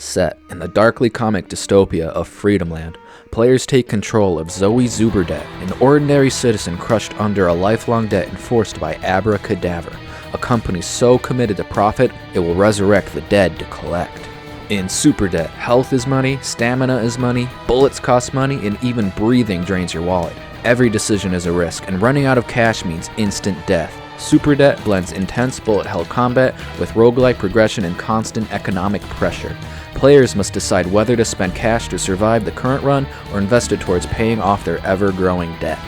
Set in the darkly comic dystopia of Freedomland, players take control of Zoe Zuberdet, an ordinary citizen crushed under a lifelong debt enforced by Abracadaver, a company so committed to profit it will resurrect the dead to collect. In Superdebt, health is money, stamina is money, bullets cost money, and even breathing drains your wallet. Every decision is a risk, and running out of cash means instant death. Superdebt blends intense bullet hell combat with roguelike progression and constant economic pressure. Players must decide whether to spend cash to survive the current run or invest it towards paying off their ever-growing debt.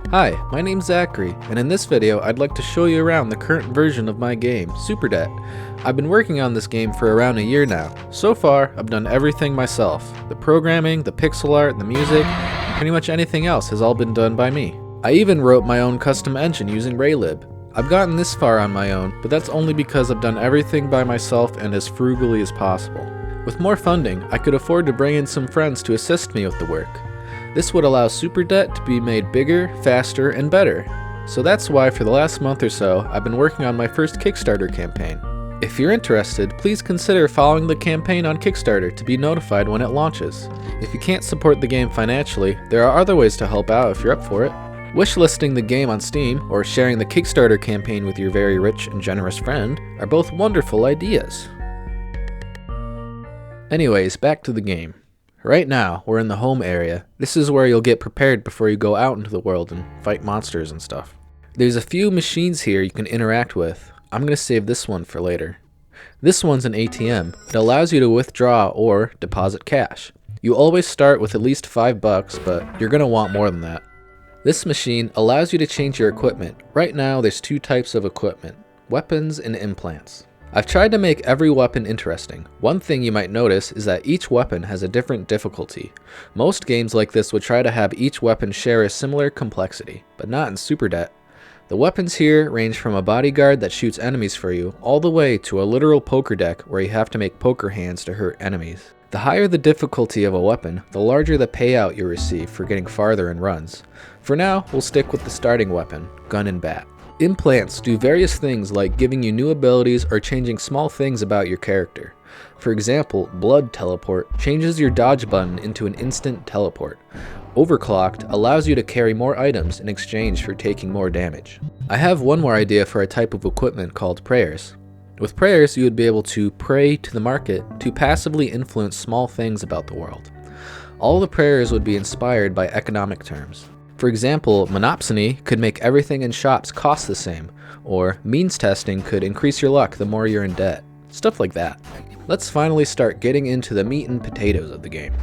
Hi, my name's Zachary, and in this video I'd like to show you around the current version of my game, Superdebt. I've been working on this game for around a year now. So far, I've done everything myself. The programming, the pixel art, the music, and pretty much anything else has all been done by me. I even wrote my own custom engine using Raylib. I've gotten this far on my own, but that's only because I've done everything by myself and as frugally as possible. With more funding, I could afford to bring in some friends to assist me with the work. This would allow Superdebt to be made bigger, faster, and better. So that's why for the last month or so, I've been working on my first Kickstarter campaign. If you're interested, please consider following the campaign on Kickstarter to be notified when it launches. If you can't support the game financially, there are other ways to help out if you're up for it. Wishlisting the game on Steam or sharing the Kickstarter campaign with your very rich and generous friend are both wonderful ideas. Anyways, back to the game. Right now, we're in the home area. This is where you'll get prepared before you go out into the world and fight monsters and stuff. There's a few machines here you can interact with. I'm going to save this one for later. This one's an ATM. It allows you to withdraw or deposit cash. You always start with at least $5, but you're going to want more than that. This machine allows you to change your equipment. Right now, there's two types of equipment: weapons and implants. I've tried to make every weapon interesting. One thing you might notice is that each weapon has a different difficulty. Most games like this would try to have each weapon share a similar complexity, but not in Superdebt. The weapons here range from a bodyguard that shoots enemies for you, all the way to a literal poker deck where you have to make poker hands to hurt enemies. The higher the difficulty of a weapon, the larger the payout you receive for getting farther in runs. For now, we'll stick with the starting weapon, gun and bat. Implants do various things like giving you new abilities or changing small things about your character. For example, Blood Teleport changes your dodge button into an instant teleport. Overclocked allows you to carry more items in exchange for taking more damage. I have one more idea for a type of equipment called prayers. With prayers, you would be able to pray to the market to passively influence small things about the world. All the prayers would be inspired by economic terms. For example, monopsony could make everything in shops cost the same, or means testing could increase your luck the more you're in debt. Stuff like that. Let's finally start getting into the meat and potatoes of the game.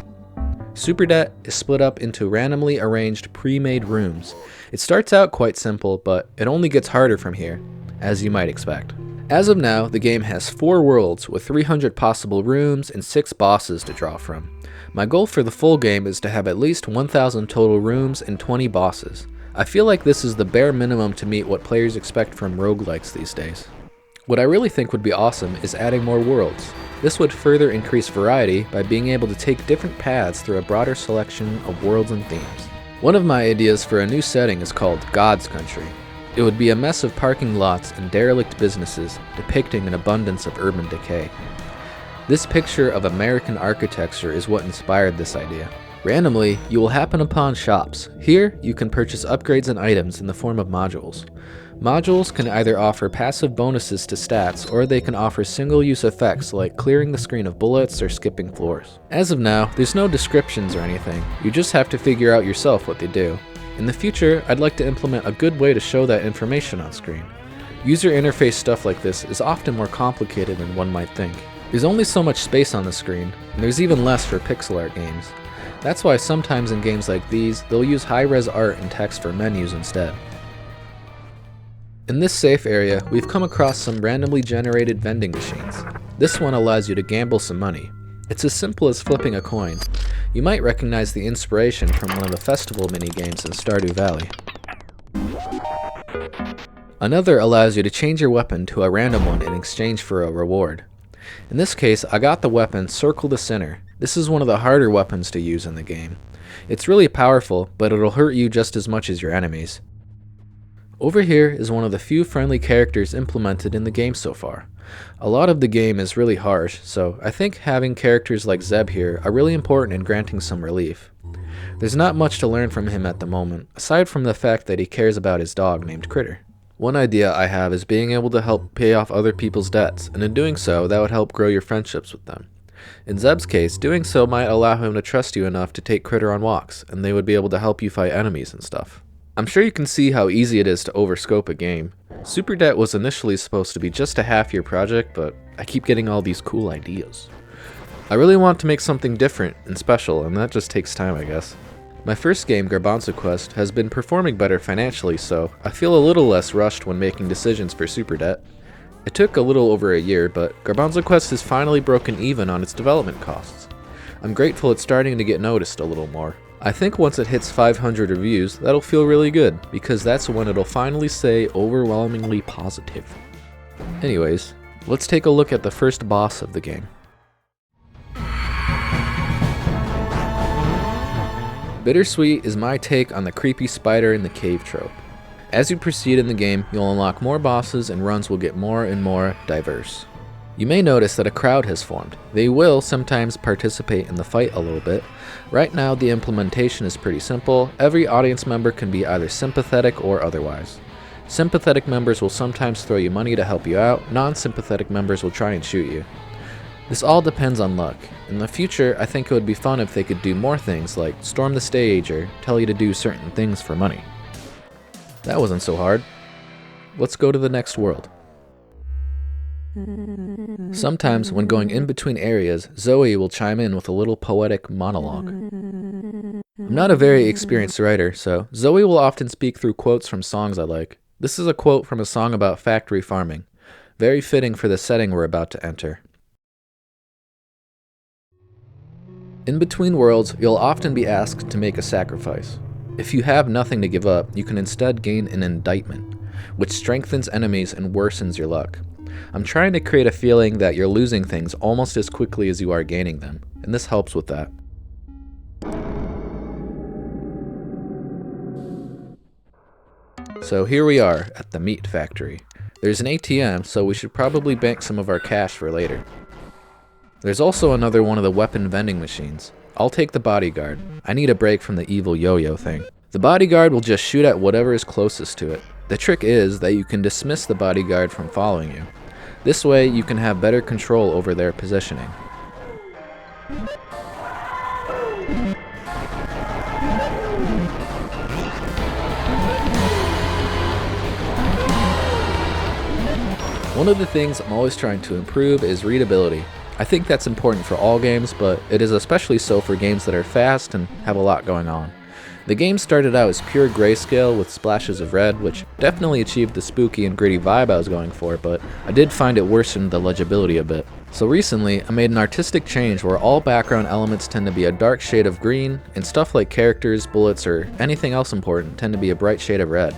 Superdebt is split up into randomly arranged pre-made rooms. It starts out quite simple, but it only gets harder from here, as you might expect. As of now, the game has 4 worlds with 300 possible rooms and 6 bosses to draw from. My goal for the full game is to have at least 1,000 total rooms and 20 bosses. I feel like this is the bare minimum to meet what players expect from roguelikes these days. What I really think would be awesome is adding more worlds. This would further increase variety by being able to take different paths through a broader selection of worlds and themes. One of my ideas for a new setting is called God's Country. It would be a mess of parking lots and derelict businesses depicting an abundance of urban decay. This picture of American architecture is what inspired this idea. Randomly, you will happen upon shops. Here, you can purchase upgrades and items in the form of modules. Modules can either offer passive bonuses to stats, or they can offer single-use effects like clearing the screen of bullets or skipping floors. As of now, there's no descriptions or anything. You just have to figure out yourself what they do. In the future, I'd like to implement a good way to show that information on screen. User interface stuff like this is often more complicated than one might think. There's only so much space on the screen, and there's even less for pixel art games. That's why sometimes in games like these, they'll use high-res art and text for menus instead. In this safe area, we've come across some randomly generated vending machines. This one allows you to gamble some money. It's as simple as flipping a coin. You might recognize the inspiration from one of the festival minigames in Stardew Valley. Another allows you to change your weapon to a random one in exchange for a reward. In this case, I got the weapon Circle the Sinner. This is one of the harder weapons to use in the game. It's really powerful, but it'll hurt you just as much as your enemies. Over here is one of the few friendly characters implemented in the game so far. A lot of the game is really harsh, so I think having characters like Zeb here are really important in granting some relief. There's not much to learn from him at the moment, aside from the fact that he cares about his dog named Critter. One idea I have is being able to help pay off other people's debts, and in doing so, that would help grow your friendships with them. In Zeb's case, doing so might allow him to trust you enough to take Critter on walks, and they would be able to help you fight enemies and stuff. I'm sure you can see how easy it is to overscope a game. Super Debt was initially supposed to be just a half-year project, but I keep getting all these cool ideas. I really want to make something different and special, and that just takes time, I guess. My first game, Garbanzo Quest, has been performing better financially, so I feel a little less rushed when making decisions for Super Debt. It took a little over a year, but Garbanzo Quest has finally broken even on its development costs. I'm grateful it's starting to get noticed a little more. I think once it hits 500 reviews, that'll feel really good, because that's when it'll finally say overwhelmingly positive. Anyways, let's take a look at the first boss of the game. Bittersweet is my take on the creepy spider in the cave trope. As you proceed in the game, you'll unlock more bosses and runs will get more and more diverse. You may notice that a crowd has formed. They will sometimes participate in the fight a little bit. Right now the implementation is pretty simple. Every audience member can be either sympathetic or otherwise. Sympathetic members will sometimes throw you money to help you out. Non-sympathetic members will try and shoot you. This all depends on luck. In the future, I think it would be fun if they could do more things like storm the stage or tell you to do certain things for money. That wasn't so hard. Let's go to the next world. Sometimes, when going in between areas, Zoe will chime in with a little poetic monologue. I'm not a very experienced writer, so Zoe will often speak through quotes from songs I like. This is a quote from a song about factory farming. Very fitting for the setting we're about to enter. In between worlds, you'll often be asked to make a sacrifice. If you have nothing to give up, you can instead gain an indictment, which strengthens enemies and worsens your luck. I'm trying to create a feeling that you're losing things almost as quickly as you are gaining them, and this helps with that. So here we are at the meat factory. There's an ATM, so we should probably bank some of our cash for later. There's also another one of the weapon vending machines. I'll take the bodyguard. I need a break from the evil yo-yo thing. The bodyguard will just shoot at whatever is closest to it. The trick is that you can dismiss the bodyguard from following you. This way you can have better control over their positioning. One of the things I'm always trying to improve is readability. I think that's important for all games, but it is especially so for games that are fast and have a lot going on. The game started out as pure grayscale with splashes of red, which definitely achieved the spooky and gritty vibe I was going for, but I did find it worsened the legibility a bit. So recently, I made an artistic change where all background elements tend to be a dark shade of green, and stuff like characters, bullets, or anything else important tend to be a bright shade of red.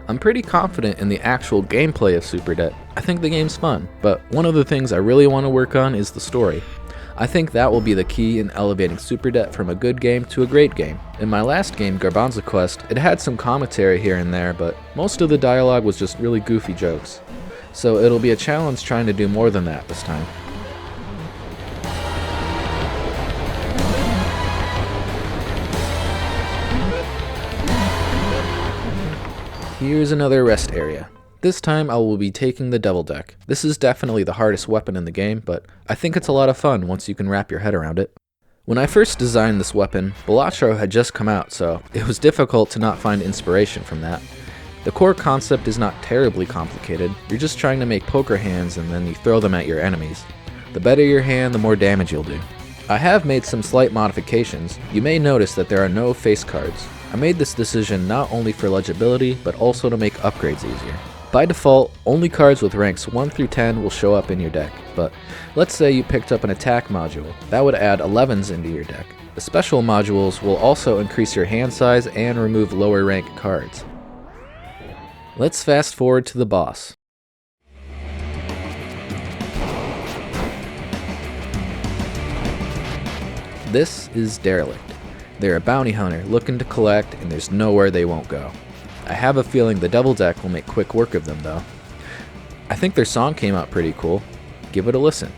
I'm pretty confident in the actual gameplay of Super Debt. I think the game's fun, but one of the things I really want to work on is the story. I think that will be the key in elevating Super Debt from a good game to a great game. In my last game, Garbanzo Quest, it had some commentary here and there, but most of the dialogue was just really goofy jokes. So it'll be a challenge trying to do more than that this time. Here's another rest area. This time I will be taking the Devil Deck. This is definitely the hardest weapon in the game, but I think it's a lot of fun once you can wrap your head around it. When I first designed this weapon, Balatro had just come out, so it was difficult to not find inspiration from that. The core concept is not terribly complicated. You're just trying to make poker hands and then you throw them at your enemies. The better your hand, the more damage you'll do. I have made some slight modifications. You may notice that there are no face cards. I made this decision not only for legibility, but also to make upgrades easier. By default, only cards with ranks 1 through 10 will show up in your deck, but let's say you picked up an attack module. That would add 11s into your deck. The special modules will also increase your hand size and remove lower rank cards. Let's fast forward to the boss. This is Derelict. They're a bounty hunter looking to collect, and there's nowhere they won't go. I have a feeling the double deck will make quick work of them though. I think their song came out pretty cool. Give it a listen.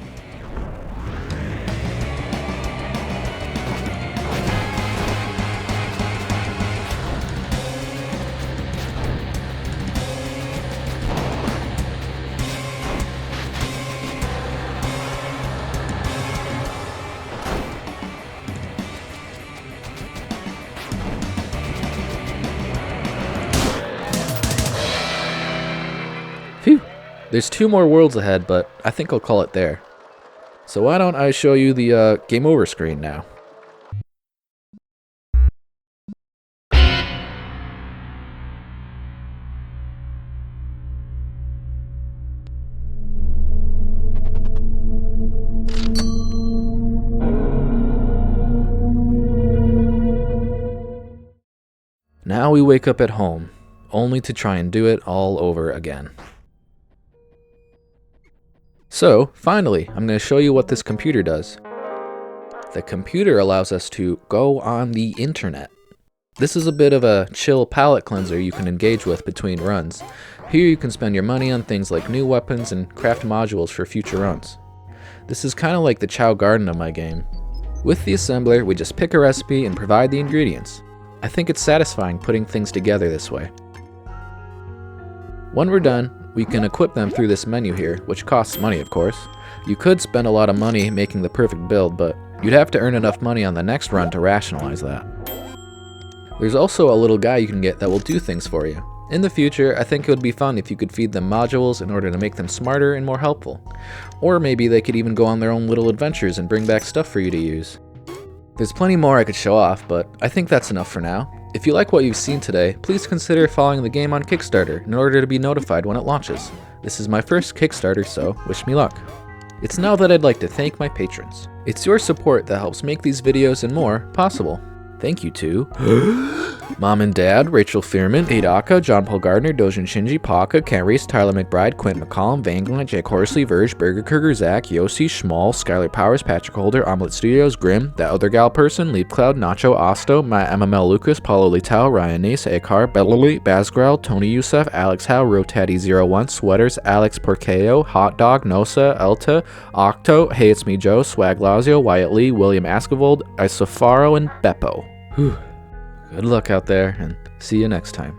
Phew. There's 2 more worlds ahead, but I think I'll call it there. So why don't I show you the game over screen now? Now we wake up at home, only to try and do it all over again. So, finally, I'm going to show you what this computer does. The computer allows us to go on the internet. This is a bit of a chill palette cleanser you can engage with between runs. Here you can spend your money on things like new weapons and craft modules for future runs. This is kind of like the Chow Garden of my game. With the assembler, we just pick a recipe and provide the ingredients. I think it's satisfying putting things together this way. When we're done, we can equip them through this menu here, which costs money of course. You could spend a lot of money making the perfect build, but you'd have to earn enough money on the next run to rationalize that. There's also a little guy you can get that will do things for you. In the future, I think it would be fun if you could feed them modules in order to make them smarter and more helpful. Or maybe they could even go on their own little adventures and bring back stuff for you to use. There's plenty more I could show off, but I think that's enough for now. If you like what you've seen today, please consider following the game on Kickstarter in order to be notified when it launches. This is my first Kickstarter, so wish me luck. It's now that I'd like to thank my patrons. It's your support that helps make these videos and more possible. Thank you to Mom and Dad, Rachel Feirman, Adaka, John Paul Gardner, DoujinShinji, Paka, Reese, Tyler McBride, Quinton McCollum, Vanglant, Jake Horsley, Vurj, Kurger, Zach, Yosi, Schmole, Skyler Powers, Patrick Holder, Ommelete Studios, Griimm, ThatOtherGalPerson, Leafcloud, Nacho, Osto, my MML Lucas, Paulo Leitão, Neese, ACarr, berrylly, Bazgrowl, Tony Youssef, Alex Howe, Rotaddy01, Sweaters, Alex Porkeo, Hot Dog, Nosa, Elta, Octo, Hey It's Me Joe, Swag Lazio, Wyatt Lee, William Askevold, Isofaro, and Beppo. Whew. Good luck out there, and see you next time.